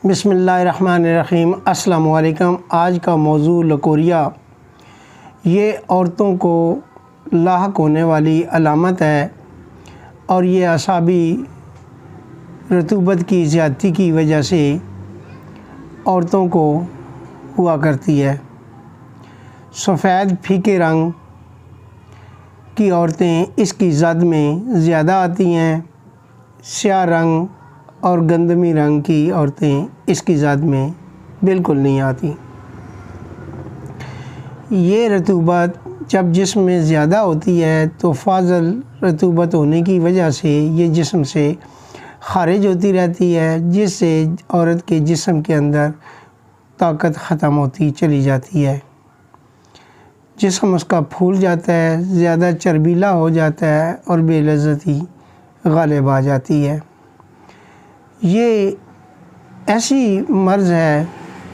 بسم اللہ الرحمن الرحیم۔ السلام علیکم۔ آج کا موضوع لکوریا، یہ عورتوں کو لاحق ہونے والی علامت ہے اور یہ اعصابی رطوبت کی زیادتی کی وجہ سے عورتوں کو ہوا کرتی ہے۔ سفید پھیکے رنگ کی عورتیں اس کی زد میں زیادہ آتی ہیں، سیاہ رنگ اور گندمی رنگ کی عورتیں اس کی زد میں بالکل نہیں آتی۔ یہ رطوبت جب جسم میں زیادہ ہوتی ہے تو فاضل رطوبت ہونے کی وجہ سے یہ جسم سے خارج ہوتی رہتی ہے، جس سے عورت کے جسم کے اندر طاقت ختم ہوتی چلی جاتی ہے، جسم اس کا پھول جاتا ہے، زیادہ چربیلا ہو جاتا ہے اور بے لذتی غالب آ جاتی ہے۔ یہ ایسی مرض ہے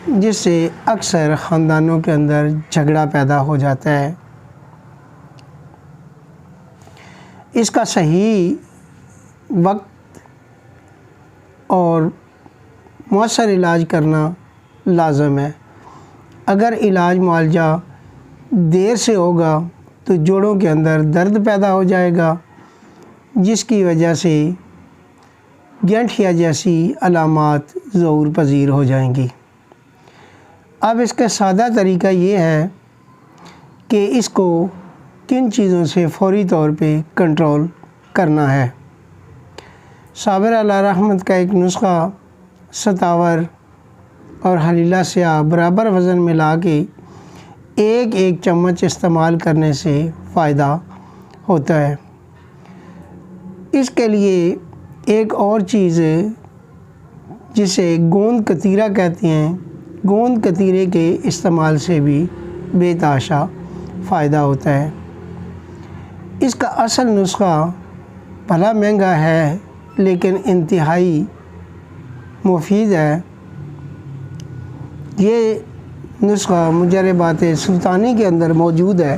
جس سے اکثر خاندانوں کے اندر جھگڑا پیدا ہو جاتا ہے۔ اس کا صحیح وقت اور مؤثر علاج کرنا لازم ہے۔ اگر علاج معالجہ دیر سے ہوگا تو جوڑوں کے اندر درد پیدا ہو جائے گا، جس کی وجہ سے گینٹھیا جیسی علامات ظہور پذیر ہو جائیں گی۔ اب اس کا سادہ طریقہ یہ ہے کہ اس کو کن چیزوں سے فوری طور پہ کنٹرول کرنا ہے۔ صابر علی رحمت کا ایک نسخہ ستاور اور حلیلہ سیاہ برابر وزن ملا کے ایک چمچ استعمال کرنے سے فائدہ ہوتا ہے۔ اس کے لیے ایک اور چیز جسے گوند کتیرہ کہتے ہیں، گوند کتیرے کے استعمال سے بھی بے تحاشا فائدہ ہوتا ہے۔ اس کا اصل نسخہ بھلا مہنگا ہے لیکن انتہائی مفید ہے۔ یہ نسخہ مجربات سلطانی کے اندر موجود ہے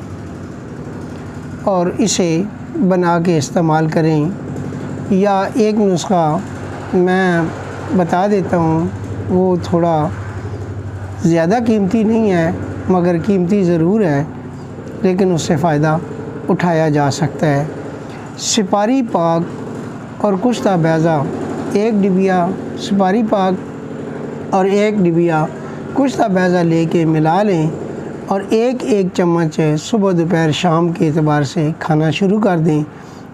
اور اسے بنا کے استعمال کریں، یا ایک نسخہ میں بتا دیتا ہوں، وہ تھوڑا زیادہ قیمتی نہیں ہے مگر قیمتی ضرور ہے، لیکن اس سے فائدہ اٹھایا جا سکتا ہے۔ سپاری پاک اور کشتہ بیضہ، ایک ڈبیا سپاری پاک اور ایک ڈبیا کشتہ بیضہ لے کے ملا لیں اور ایک چمچ صبح دوپہر شام کے اعتبار سے کھانا شروع کر دیں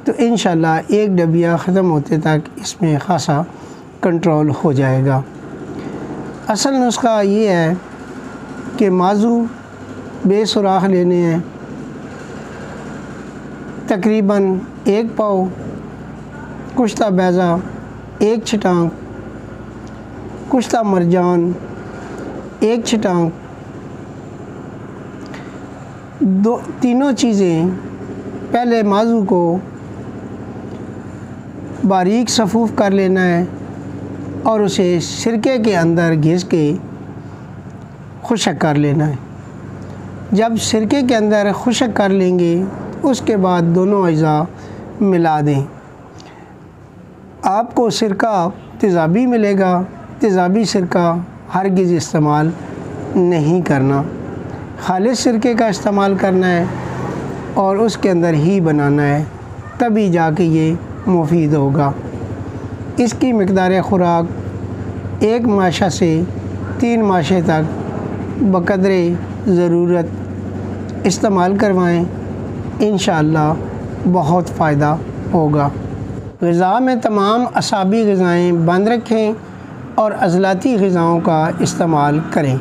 تو انشاءاللہ ایک ڈبیا ختم ہوتے تک اس میں خاصا کنٹرول ہو جائے گا۔ اصل نسخہ یہ ہے کہ مازو بے سوراخ لینے ہیں، تقریباً 1 پاؤ، کشتہ بیضہ 1 چھٹانک، کشتہ مرجان 1 چھٹانک، تینوں چیزیں پہلے مازو کو باریک صفوف کر لینا ہے اور اسے سرکے کے اندر گھس کے خشک کر لینا ہے۔ جب سرکے کے اندر خشک کر لیں گے اس کے بعد دونوں اجزاء ملا دیں۔ آپ کو سرکہ تیزابی ملے گا، تیزابی سرکہ ہرگز استعمال نہیں کرنا، خالص سرکے کا استعمال کرنا ہے اور اس کے اندر ہی بنانا ہے، تبھی جا کے یہ مفید ہوگا۔ اس کی مقدار خوراک 1 ماشہ سے 3 ماشے تک بقدر ضرورت استعمال کروائیں، انشاءاللہ بہت فائدہ ہوگا۔ غذا میں تمام اعصابی غذائیں بند رکھیں اور عضلاتی غذاؤں کا استعمال کریں،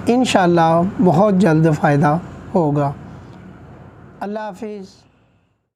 انشاءاللہ بہت جلد فائدہ ہوگا۔ اللہ حافظ۔